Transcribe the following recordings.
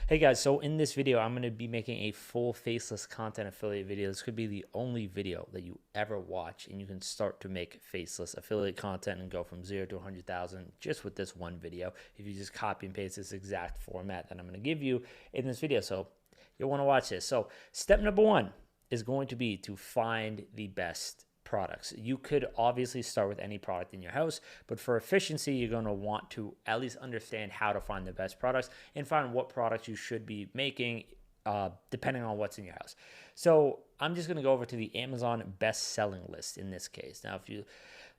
Hey guys, so in this video, I'm going to be making a full faceless content affiliate video. This could be the only video that you ever watch, and you can start to make faceless affiliate content and go from 0 to 100,000 just with this one video. If you just copy and paste this exact format that I'm going to give you in this video. So you'll want to watch this. So step number one is going to be to find the best products. You could obviously start with any product in your house, but for efficiency, you're going to want to at least understand how to find the best products and find what products you should be making depending on what's in your house. So I'm just going to go over to the Amazon best-selling list in this case. Now, if you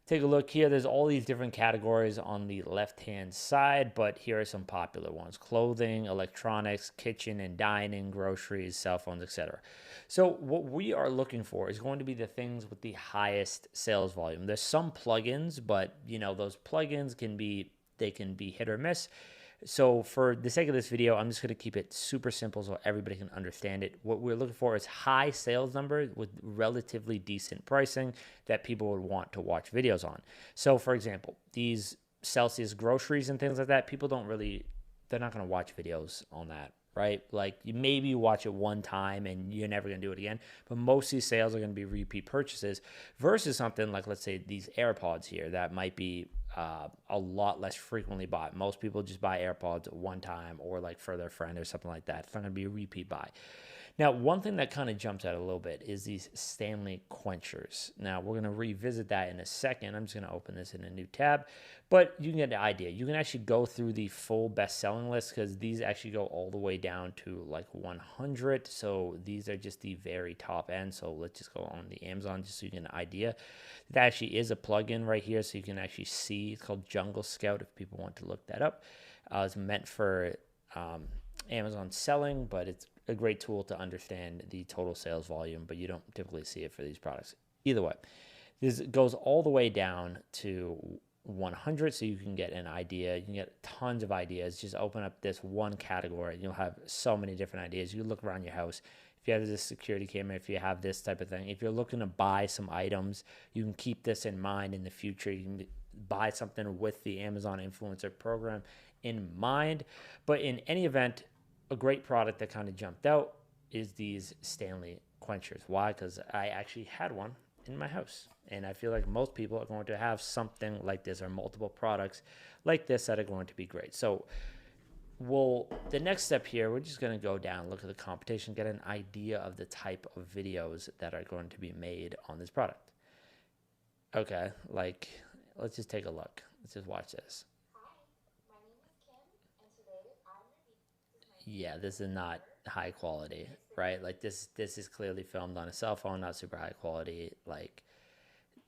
take a look here, there's all these different categories on the left-hand side, but here are some popular ones: clothing, electronics, kitchen and dining, groceries, cell phones, etc. So what we are looking for is going to be the things with the highest sales volume. There's some plugins, but those plugins can be hit or miss. So for the sake of this video, I'm just going to keep it super simple so everybody can understand it. What we're looking for is high sales numbers with relatively decent pricing that people would want to watch videos on. So for example, these Celsius groceries and things like that, people they're not going to watch videos on that, right? Like you maybe watch it one time and you're never going to do it again. But most of these sales are going to be repeat purchases versus something like, let's say, these AirPods here that might be a lot less frequently bought. Most people just buy AirPods one time or like for their friend or something like that. It's not going to be a repeat buy. Now, one thing that kind of jumps out a little bit is these Stanley Quenchers. Now, we're going to revisit that in a second. I'm just going to open this in a new tab, but you can get the idea. You can actually go through the full best-selling list because these actually go all the way down to like 100. So these are just the very top end. So let's just go on the Amazon just so you get an idea. That actually is a plugin right here, so you can actually see. It's called Jungle Scout if people want to look that up. It's meant for Amazon selling, but it's a great tool to understand the total sales volume, but you don't typically see it for these products. Either way, this goes all the way down to 100, so you can get an idea. You can get tons of ideas. Just open up this one category and you'll have so many different ideas. You look around your house. If you have this security camera, if you have this type of thing, if you're looking to buy some items, you can keep this in mind in the future. You can buy something with the Amazon Influencer Program in mind. But in any event, a great product that kind of jumped out is these Stanley Quenchers. Why? Because I actually had one in my house. And I feel like most people are going to have something like this or multiple products like this that are going to be great. So the next step here, we're just going to go down, look at the competition, get an idea of the type of videos that are going to be made on this product. Okay, let's just take a look. Let's just watch this. Yeah, this is not high quality, right? Like this is clearly filmed on a cell phone, not super high quality, like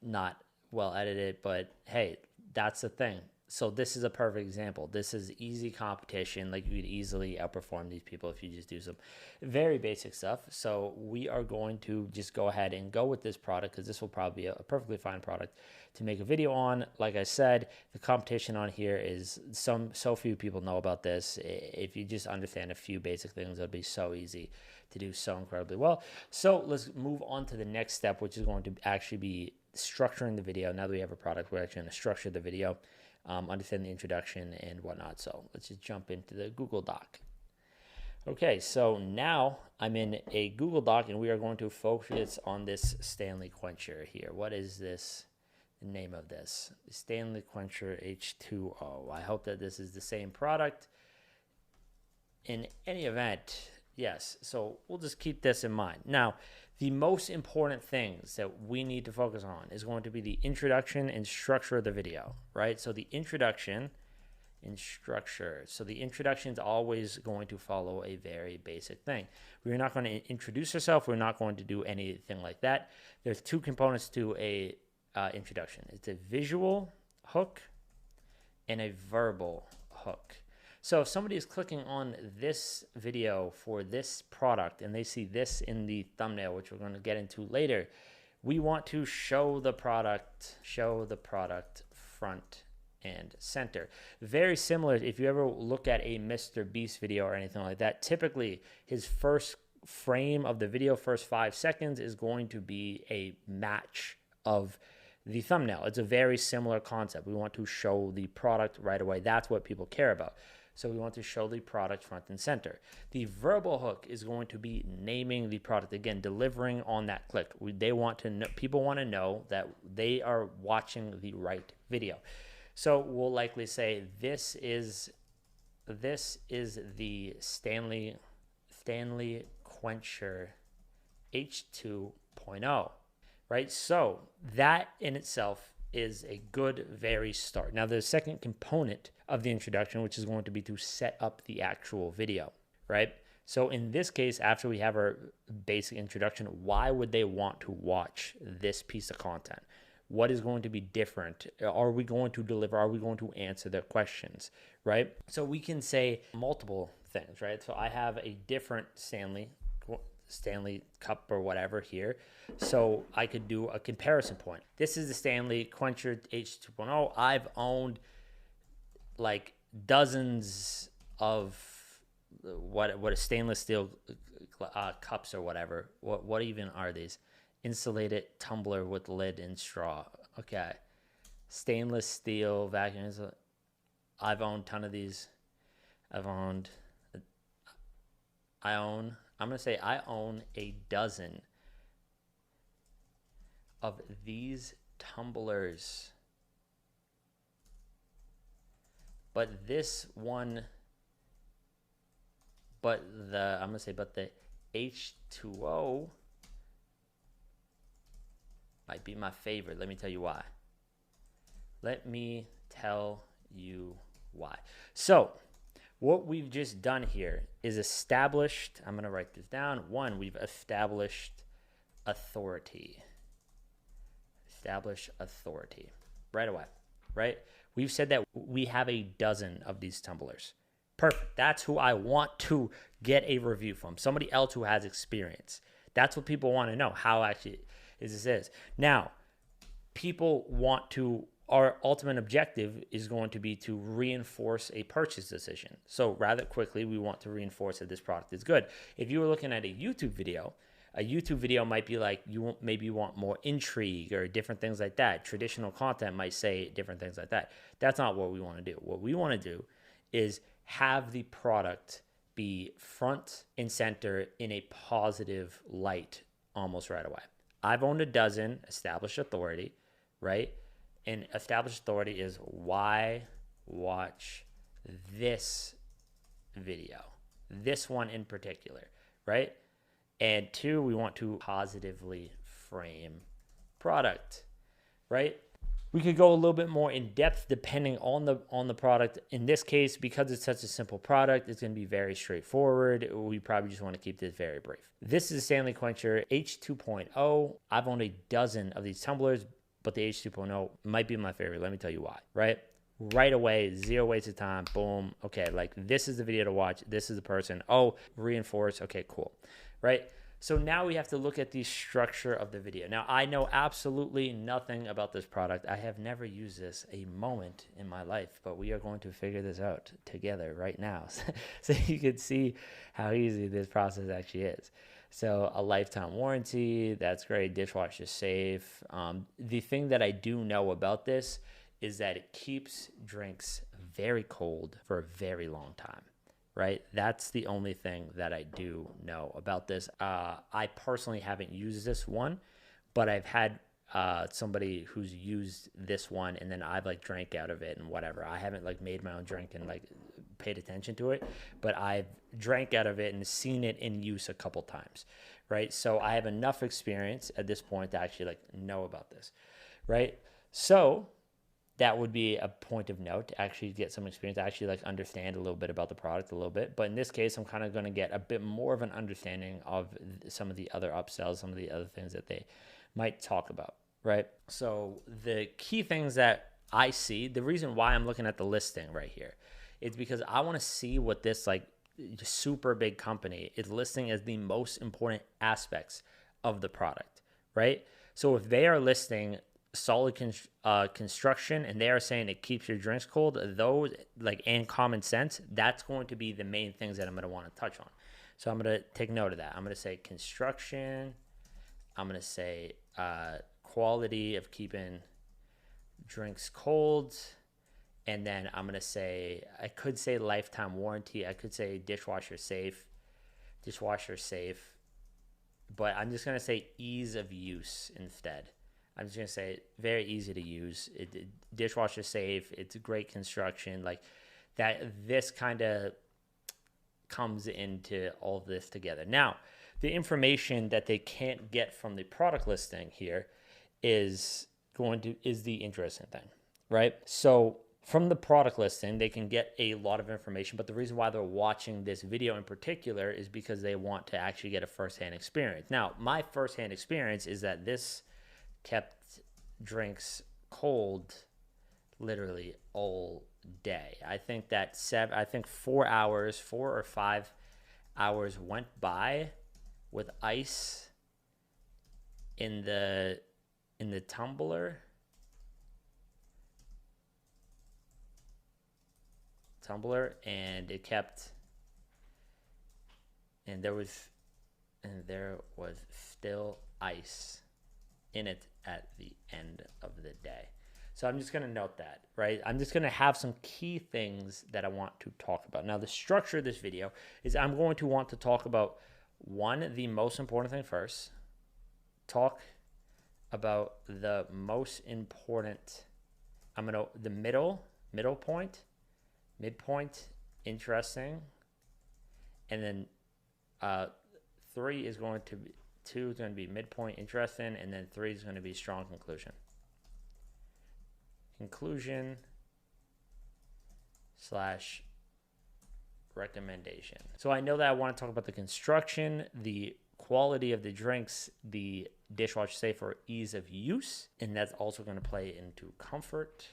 not well edited, but hey, that's the thing. So this is a perfect example. This is easy competition. Like you could easily outperform these people if you just do some very basic stuff. So we are going to just go ahead and go with this product because this will probably be a perfectly fine product to make a video on. Like I said, the competition on here is so few people know about this. If you just understand a few basic things, it'll be so easy to do so incredibly well. So let's move on to the next step, which is going to actually be structuring the video. Now that we have a product, we're actually going to structure the video. Understand the introduction and whatnot. So let's just jump into the Google Doc. Okay, so now I'm in a Google Doc and we are going to focus on this Stanley Quencher here. What is this? The name of this? The Stanley Quencher H2O. I hope that this is the same product. In any event, yes, so we'll just keep this in mind. Now, the most important things that we need to focus on is going to be the introduction and structure of the video, right? So the introduction and structure. So the introduction is always going to follow a very basic thing. We're not going to introduce ourselves. We're not going to do anything like that. There's two components to a introduction. It's a visual hook and a verbal hook. So if somebody is clicking on this video for this product and they see this in the thumbnail, which we're going to get into later, we want to show the product front and center. Very similar, if you ever look at a Mr. Beast video or anything like that, typically his first frame of the video, first 5 seconds, is going to be a match of the thumbnail. It's a very similar concept. We want to show the product right away. That's what people care about. So we want to show the product front and center. The verbal hook is going to be naming the product, again, delivering on that click. They want to know, people want to know that they are watching the right video. So we'll likely say this is the Stanley Quencher H2.0, right? So that in itself is a good, very start. Now, the second component of the introduction, which is going to be to set up the actual video, right? So in this case, after we have our basic introduction, why would they want to watch this piece of content? What is going to be different? Are we going to deliver? Are we going to answer their questions, right? So we can say multiple things, right? So I have a different Stanley Cup or whatever here. So I could do a comparison point. This is the Stanley Quencher H2.0. I've owned like dozens of what a stainless steel cups or whatever. What even are these? Insulated tumbler with lid and straw. Okay. Stainless steel vacuum. I've owned a ton of these. I'm going to say I own a dozen of these tumblers. But this one, but the H2O might be my favorite. Let me tell you why. So what we've just done here is established, I'm going to write this down. One, we've established authority. Establish authority right away, right? We've said that we have a dozen of these tumblers. Perfect. That's who I want to get a review from. Somebody else who has experience. That's what people want to know. How actually this is. Now, people want to, our ultimate objective is going to be to reinforce a purchase decision. So rather quickly, we want to reinforce that this product is good. If you were looking at a YouTube video might be like, maybe you want more intrigue or different things like that. Traditional content might say different things like that. That's not what we want to do. What we want to do is have the product be front and center in a positive light almost right away. I've owned a dozen, established authority, right? And established authority is why watch this video, this one in particular, right? And two, we want to positively frame product, right? We could go a little bit more in depth depending on the product. In this case, because it's such a simple product, it's going to be very straightforward. We probably just want to keep this very brief. This is Stanley Quencher H2.0. I've owned a dozen of these tumblers, but the H2.0 might be my favorite. Let me tell you why, right? Right away, zero waste of time, boom. Okay, like this is the video to watch. This is the person. Oh, reinforce. Okay, cool, right? So now we have to look at the structure of the video. Now, I know absolutely nothing about this product. I have never used this a moment in my life, but we are going to figure this out together right now. So you can see how easy this process actually is. So a lifetime warranty, that's great. Dishwasher safe. The thing that I do know about this is that it keeps drinks very cold for a very long time. Right? That's the only thing that I do know about this. I personally haven't used this one, but I've had somebody who's used this one and then I've like drank out of it and whatever. I haven't like made my own drink and like paid attention to it, but I've drank out of it and seen it in use a couple times, right? So I have enough experience at this point to actually like know about this, right? So that would be a point of note to actually get some experience, to actually like understand a little bit about the product a little bit. But in this case, I'm kind of going to get a bit more of an understanding of some of the other upsells, some of the other things that they might talk about, right? So the key things that I see, the reason why I'm looking at the listing right here is because I want to see what this like super big company is listing as the most important aspects of the product, right? So if they are listing solid construction and they are saying it keeps your drinks cold, those like and common sense, that's going to be the main things that I'm going to want to touch on. So I'm going to take note of that. I'm going to say construction. I'm going to say quality of keeping drinks cold And then I'm going to say, I could say lifetime warranty. I could say dishwasher safe, but I'm just going to say ease of use instead. I'm just going to say very easy to use. Dishwasher safe. It's great construction. Like that, this kind of comes into all of this together. Now, the information that they can't get from the product listing here is the interesting thing, right? So from the product listing, they can get a lot of information, but the reason why they're watching this video in particular is because they want to actually get a firsthand experience. Now, my firsthand experience is that this kept drinks cold literally all day. I think that 4 or 5 hours went by with ice in the tumbler, and it kept, and there was still ice in it at the end of the day. So I'm just going to note that, right? I'm just going to have some key things that I want to talk about. Now, the structure of this video is I'm going to want to talk about, one, the most important thing first, talk about the most important, the midpoint, interesting, and then 2 is going to be midpoint, interesting, and then 3 is going to be strong conclusion. Conclusion/recommendation. So I know that I want to talk about the construction, the quality of the drinks, the dishwasher safe or ease of use, and that's also going to play into comfort,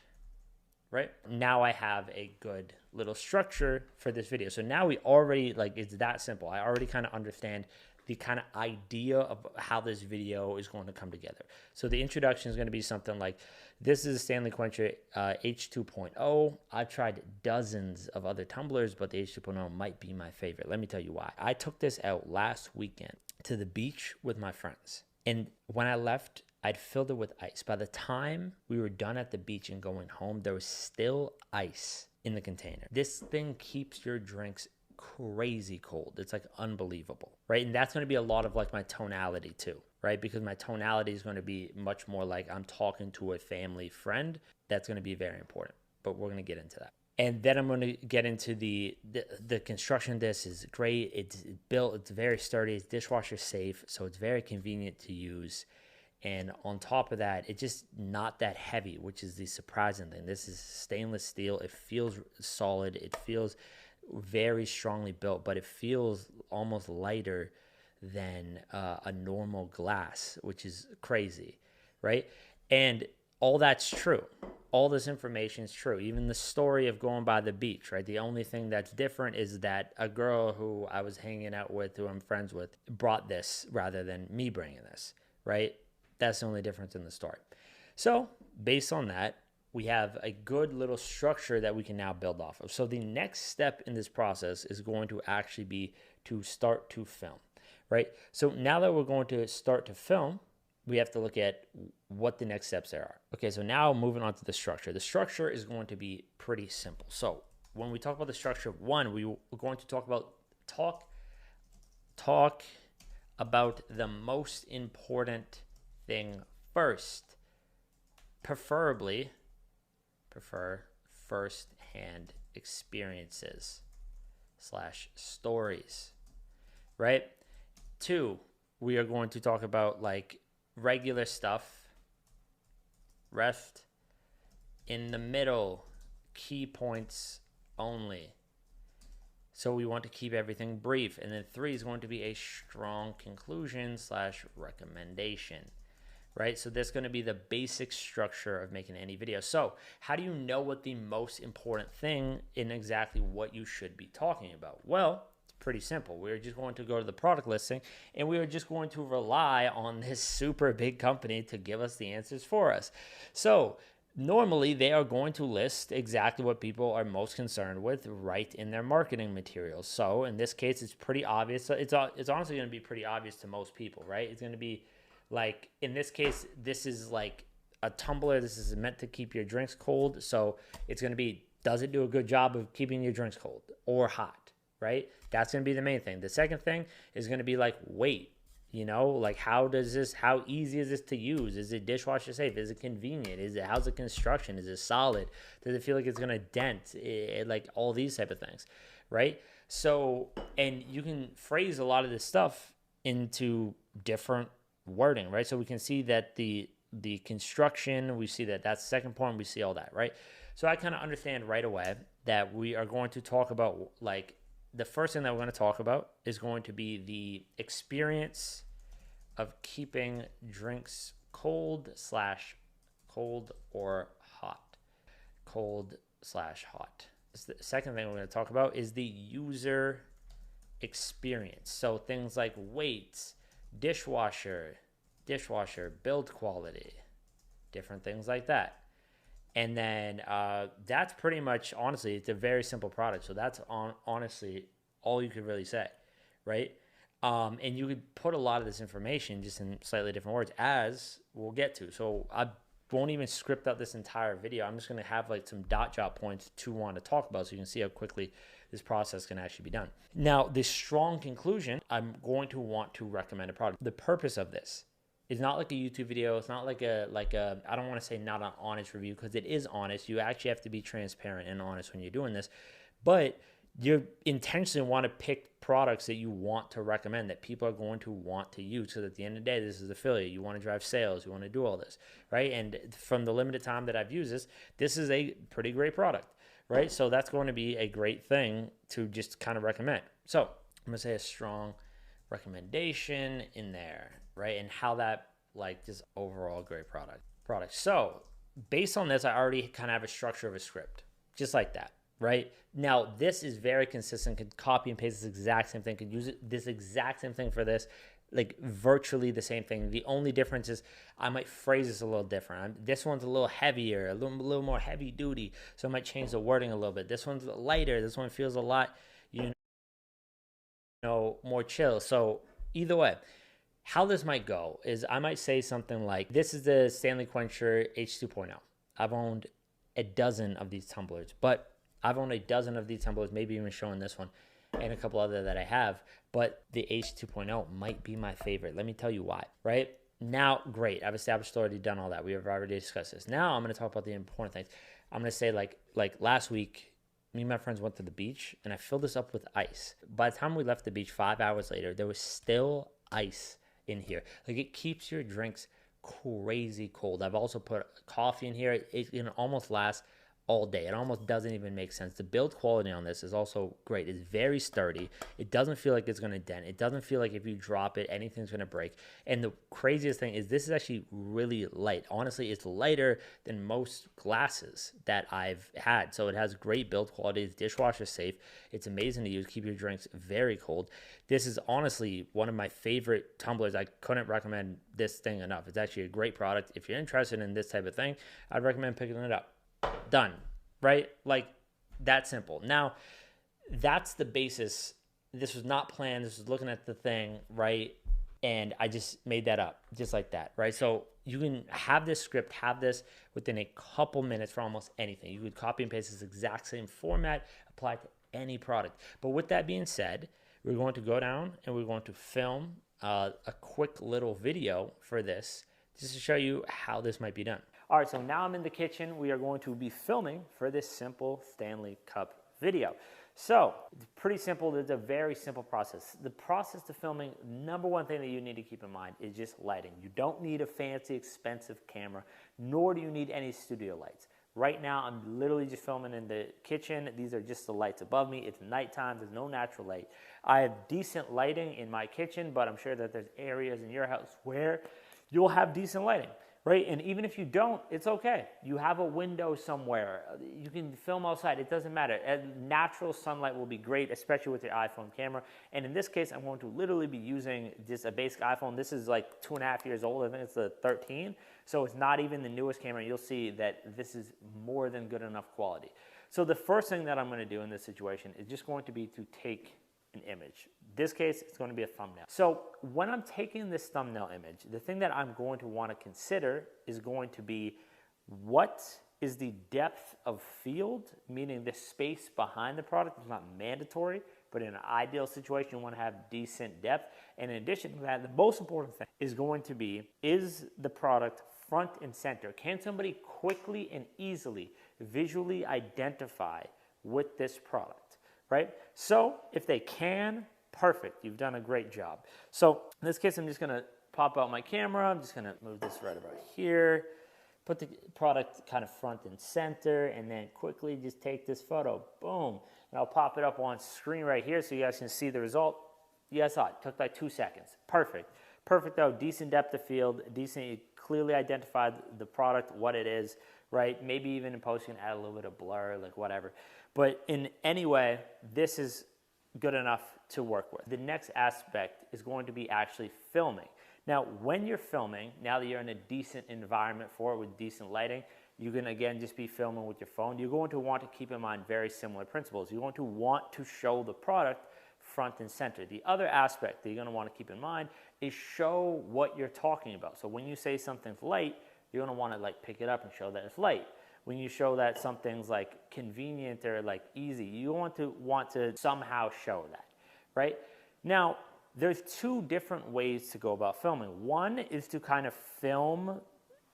right? Now I have a good little structure for this video. So now we already, it's that simple. I already kind of understand the kind of idea of how this video is going to come together. So the introduction is going to be something like, this is a Stanley Quencher H2.0. I've tried dozens of other tumblers, but the H2.0 might be my favorite. Let me tell you why. I took this out last weekend to the beach with my friends. And when I left, I'd filled it with ice. By the time we were done at the beach and going home, there was still ice in the container. This thing keeps your drinks crazy cold. It's unbelievable, right? And that's going to be a lot of my tonality too, right? Because my tonality is going to be much more like I'm talking to a family friend. That's going to be very important, but we're going to get into that. And then I'm going to get into the construction. This is great. It's built, it's very sturdy, it's dishwasher safe, so it's very convenient to use. And on top of that, it's just not that heavy, which is the surprising thing. This is stainless steel. It feels solid. It feels very strongly built, but it feels almost lighter than a normal glass, which is crazy, right? And all that's true. All this information is true. Even the story of going by the beach, right? The only thing that's different is that a girl who I was hanging out with, who I'm friends with, brought this rather than me bringing this, right? That's the only difference in the story. So based on that, we have a good little structure that we can now build off of. So the next step in this process is going to actually be to start to film, right? So now that we're going to start to film, we have to look at what the next steps there are. Okay, so now moving on to the structure. The structure is going to be pretty simple. So when we talk about the structure, one, we're going to talk about the most important thing first. Prefer first-hand experiences / stories, right? 2, we are going to talk about regular stuff, rest. In the middle, key points only. So we want to keep everything brief. And then 3 is going to be a strong conclusion / recommendation. Right? So that's going to be the basic structure of making any video. So how do you know what the most important thing in exactly what you should be talking about? Well, it's pretty simple. We're just going to go to the product listing and we are just going to rely on this super big company to give us the answers for us. So normally they are going to list exactly what people are most concerned with right in their marketing materials. So in this case, it's pretty obvious. It's honestly going to be pretty obvious to most people, right? It's going to be in this case, this is a tumbler. This is meant to keep your drinks cold. So it's going to be, does it do a good job of keeping your drinks cold or hot, right? That's going to be the main thing. The second thing is going to be like weight. You know, like how easy is this to use? Is it dishwasher safe? Is it convenient? How's the construction? Is it solid? Does it feel like it's going to dent? Like all these type of things, right? So, and you can phrase a lot of this stuff into different wording, right? So we can see that the construction, we see that that's the second point, we see all that, right? So I kind of understand right away that we are going to talk about, like, the first thing that we're going to talk about is going to be the experience of keeping drinks cold or hot. Cold/hot. The second thing we're going to talk about is the user experience. So things like weights, dishwasher, build quality, different things like that. And then that's pretty much, honestly, it's a very simple product. So that's honestly all you could really say, right? And you could put a lot of this information just in slightly different words, as we'll get to. So I won't even script out this entire video. I'm just going to have like some dot points to want to talk about so you can see how quickly this process can actually be done. Now, this strong conclusion, I'm going to want to recommend a product. The purpose of this is not like a YouTube video. It's not like a I don't want to say not an honest review, because it is honest. You actually have to be transparent and honest when you're doing this. But you intentionally want to pick products that you want to recommend, that people are going to want to use. So that at the end of the day, this is affiliate. You want to drive sales. You want to do all this, right? And from the limited time that I've used this is a pretty great product, right? So that's going to be a great thing to just kind of recommend. So I'm going to say a strong recommendation in there, right? And how that, like, just overall great product. So based on this, I already kind of have a structure of a script, just like that, right? Now, this is very consistent. Could copy and paste this exact same thing. Could use this exact same thing for this, like virtually the same thing. The only difference is I might phrase this a little different. This one's a little heavier, a little more heavy duty, so I might change the wording a little bit. This one's lighter. This one feels a lot, more chill. So either way, how this might go is I might say something like, this is the Stanley Quencher H2.0. I've owned a dozen of these tumblers, maybe even showing this one and a couple other that I have, but the H2.0 might be my favorite. Let me tell you why, right? Now, great. I've established, already done all that. We have already discussed this. Now I'm going to talk about the important things. I'm going to say like last week, me and my friends went to the beach and I filled this up with ice. By the time we left the beach 5 hours later, there was still ice in here. Like, it keeps your drinks crazy cold. I've also put coffee in here. It can almost last all day. It almost doesn't even make sense. The build quality on this is also great. It's very sturdy. It doesn't feel like it's going to dent. It doesn't feel like if you drop it, anything's going to break. And the craziest thing is this is actually really light. Honestly, it's lighter than most glasses that I've had. So it has great build quality. It's dishwasher safe. It's amazing to use. Keep your drinks very cold. This is honestly one of my favorite tumblers. I couldn't recommend this thing enough. It's actually a great product. If you're interested in this type of thing, I'd recommend picking it up. Done, right? Like, that simple. Now, that's the basis. This was not planned. This was looking at the thing, right? And I just made that up, just like that, right? So you can have this script, have this within a couple minutes for almost anything. You could copy and paste this exact same format, apply it to any product. But with that being said, we're going to go down and we're going to film a quick little video for this, just to show you how this might be done. All right, so now I'm in the kitchen. We are going to be filming for this simple Stanley Cup video. So it's pretty simple. It's a very simple process. The process to filming, number one thing that you need to keep in mind is just lighting. You don't need a fancy, expensive camera, nor do you need any studio lights. Right now, I'm literally just filming in the kitchen. These are just the lights above me. It's nighttime. There's no natural light. I have decent lighting in my kitchen, but I'm sure that there's areas in your house where you'll have decent lighting. Right? And even if you don't, it's okay. You have a window somewhere. You can film outside. It doesn't matter. Natural sunlight will be great, especially with your iPhone camera. And in this case, I'm going to literally be using just a basic iPhone. This is like 2.5 years old. I think it's the 13. So it's not even the newest camera. You'll see that this is more than good enough quality. So the first thing that I'm going to do in this situation is just going to be to take an image. In this case, it's going to be a thumbnail. So when I'm taking this thumbnail image, the thing that I'm going to want to consider is going to be what is the depth of field, meaning the space behind the product. It's not mandatory, but in an ideal situation, you want to have decent depth. And in addition to that, the most important thing is going to be, is the product front and center? Can somebody quickly and easily visually identify with this product, right? So if they can, perfect, you've done a great job. So in this case, I'm just gonna pop out my camera. I'm just gonna move this right about here, put the product kind of front and center, and then quickly just take this photo, boom. And I'll pop it up on screen right here so you guys can see the result. You guys saw it, took like 2 seconds. Perfect. Perfect though, decent depth of field, decent, clearly identified the product, what it is, right? Maybe even in post you can add a little bit of blur, like whatever. But in any way, this is good enough to work with. The next aspect is going to be actually filming. Now, when you're filming, now that you're in a decent environment for it with decent lighting, you can again just be filming with your phone. You're going to want to keep in mind very similar principles. You're going to want to show the product front and center. The other aspect that you're going to want to keep in mind is show what you're talking about. So when you say something's light, you're going to want to like pick it up and show that it's light. When you show that something's like convenient or like easy, you want to somehow show that, right? Now, there's two different ways to go about filming. One is to kind of film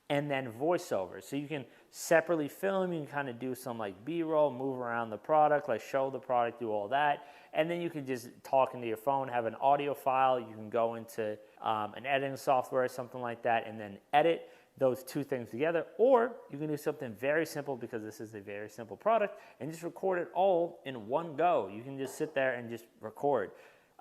and then voiceover. So you can separately film, you can kind of do some like B-roll, move around the product, like show the product, do all that. And then you can just talk into your phone, have an audio file. You can go into an editing software or something like that and then edit those two things together. Or you can do something very simple, because this is a very simple product, and just record it all in one go. You can just sit there and just record.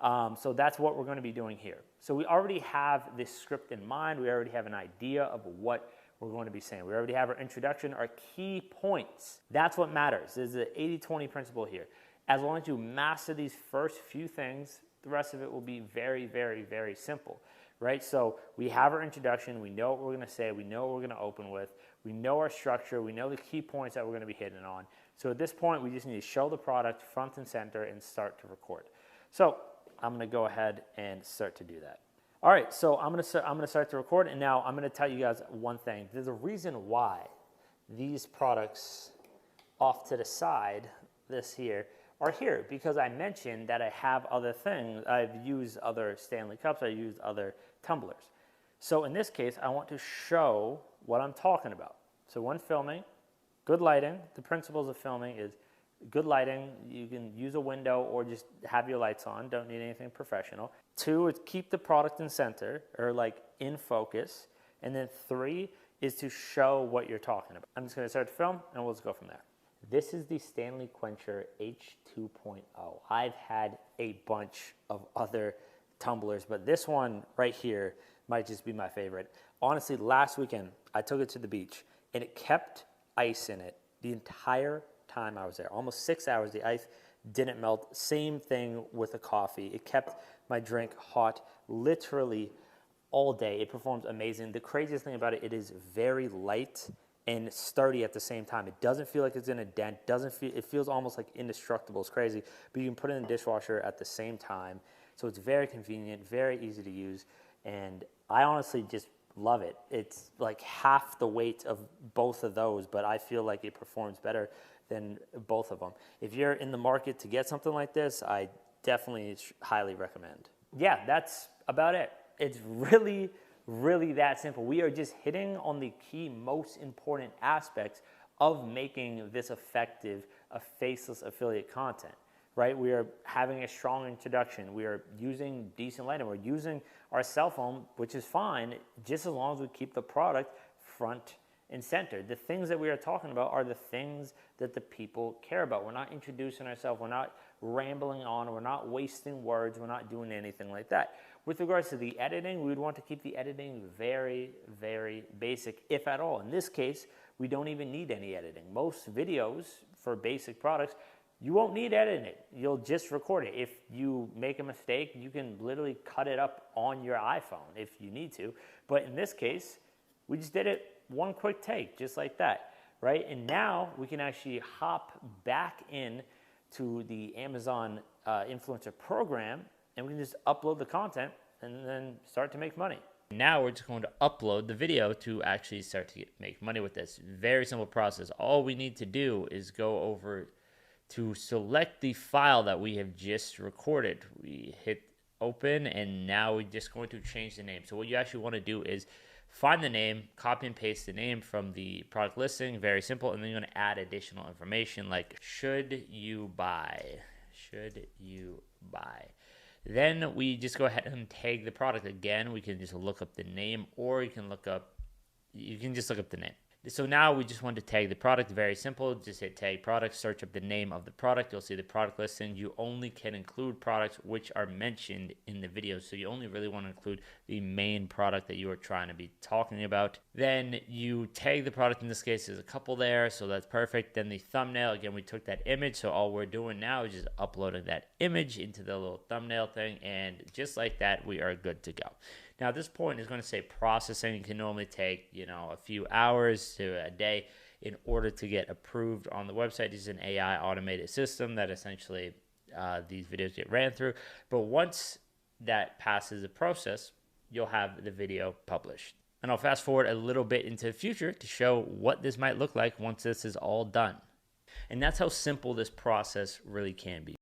So that's what we're going to be doing here. So we already have this script in mind. We already have an idea of what we're going to be saying. We already have our introduction, our key points. That's what matters. There's the 80-20 principle here. As long as you master these first few things, the rest of it will be very, very, very simple, right? So we have our introduction. We know what we're going to say. We know what we're going to open with. We know our structure. We know the key points that we're going to be hitting on. So at this point, we just need to show the product front and center and start to record. So I'm going to go ahead and start to do that. All right, so I'm going to start to record, and now I'm going to tell you guys one thing. There's a reason why these products off to the side, this here, are here, because I mentioned that I have other things. I've used other Stanley Cups. I used other tumblers. So in this case, I want to show what I'm talking about. So when filming, good lighting, the principles of filming is good lighting. You can use a window or just have your lights on. Don't need anything professional. 2 is keep the product in center, or like in focus. And then 3 is to show what you're talking about. I'm just going to start to film, and we'll just go from there. This is the Stanley Quencher H2.0. I've had a bunch of other tumblers, but this one right here might just be my favorite. Honestly, last weekend, I took it to the beach, and it kept ice in it the entire time I was there. Almost 6 hours, the ice didn't melt. Same thing with the coffee. It kept my drink hot literally all day. It performs amazing. The craziest thing about it, it is very light and sturdy at the same time. It doesn't feel like it's in a dent. It feels almost like indestructible. It's crazy. But you can put it in the dishwasher at the same time. So it's very convenient, very easy to use. And I honestly just love it. It's like half the weight of both of those, but I feel like it performs better than both of them. If you're in the market to get something like this, I definitely highly recommend. Yeah, that's about it. It's really, really that simple. We are just hitting on the key, most important aspects of making this effective, a faceless affiliate content, right? We are having a strong introduction. We are using decent lighting. We're using our cell phone, which is fine, just as long as we keep the product front and center. The things that we are talking about are the things that the people care about. We're not introducing ourselves. We're not rambling on. We're not wasting words. We're not doing anything like that. With regards to the editing, we would want to keep the editing very, very basic, if at all. In this case, we don't even need any editing. Most videos for basic products, you won't need editing it. You'll just record it. If you make a mistake, you can literally cut it up on your iPhone if you need to. But in this case, we just did it one quick take, just like that, right? And now we can actually hop back in to the Amazon influencer program, and we can just upload the content and then start to make money. Now we're just going to upload the video to actually start to make money with this. Very simple process. All we need to do is go over to select the file that we have just recorded. We hit open, and now we're just going to change the name. So what you actually want to do is find the name, copy and paste the name from the product listing. Very simple. And then you're going to add additional information like should you buy. Then we just go ahead and tag the product. Again, we can just look up the name, or you can just look up the name. So now we just want to tag the product. Very simple. Just hit tag product, search up the name of the product. You'll see the product listing. You only can include products which are mentioned in the video. So you only really want to include the main product that you are trying to be talking about. Then you tag the product. In this case, there's a couple there, so that's perfect. Then the thumbnail, again, we took that image. So all we're doing now is just uploading that image into the little thumbnail thing. And just like that, we are good to go. Now, at this point, it's going to say processing. It can normally take, a few hours to a day in order to get approved on the website. This is an AI automated system that essentially these videos get ran through. But once that passes the process, you'll have the video published. And I'll fast forward a little bit into the future to show what this might look like once this is all done. And that's how simple this process really can be.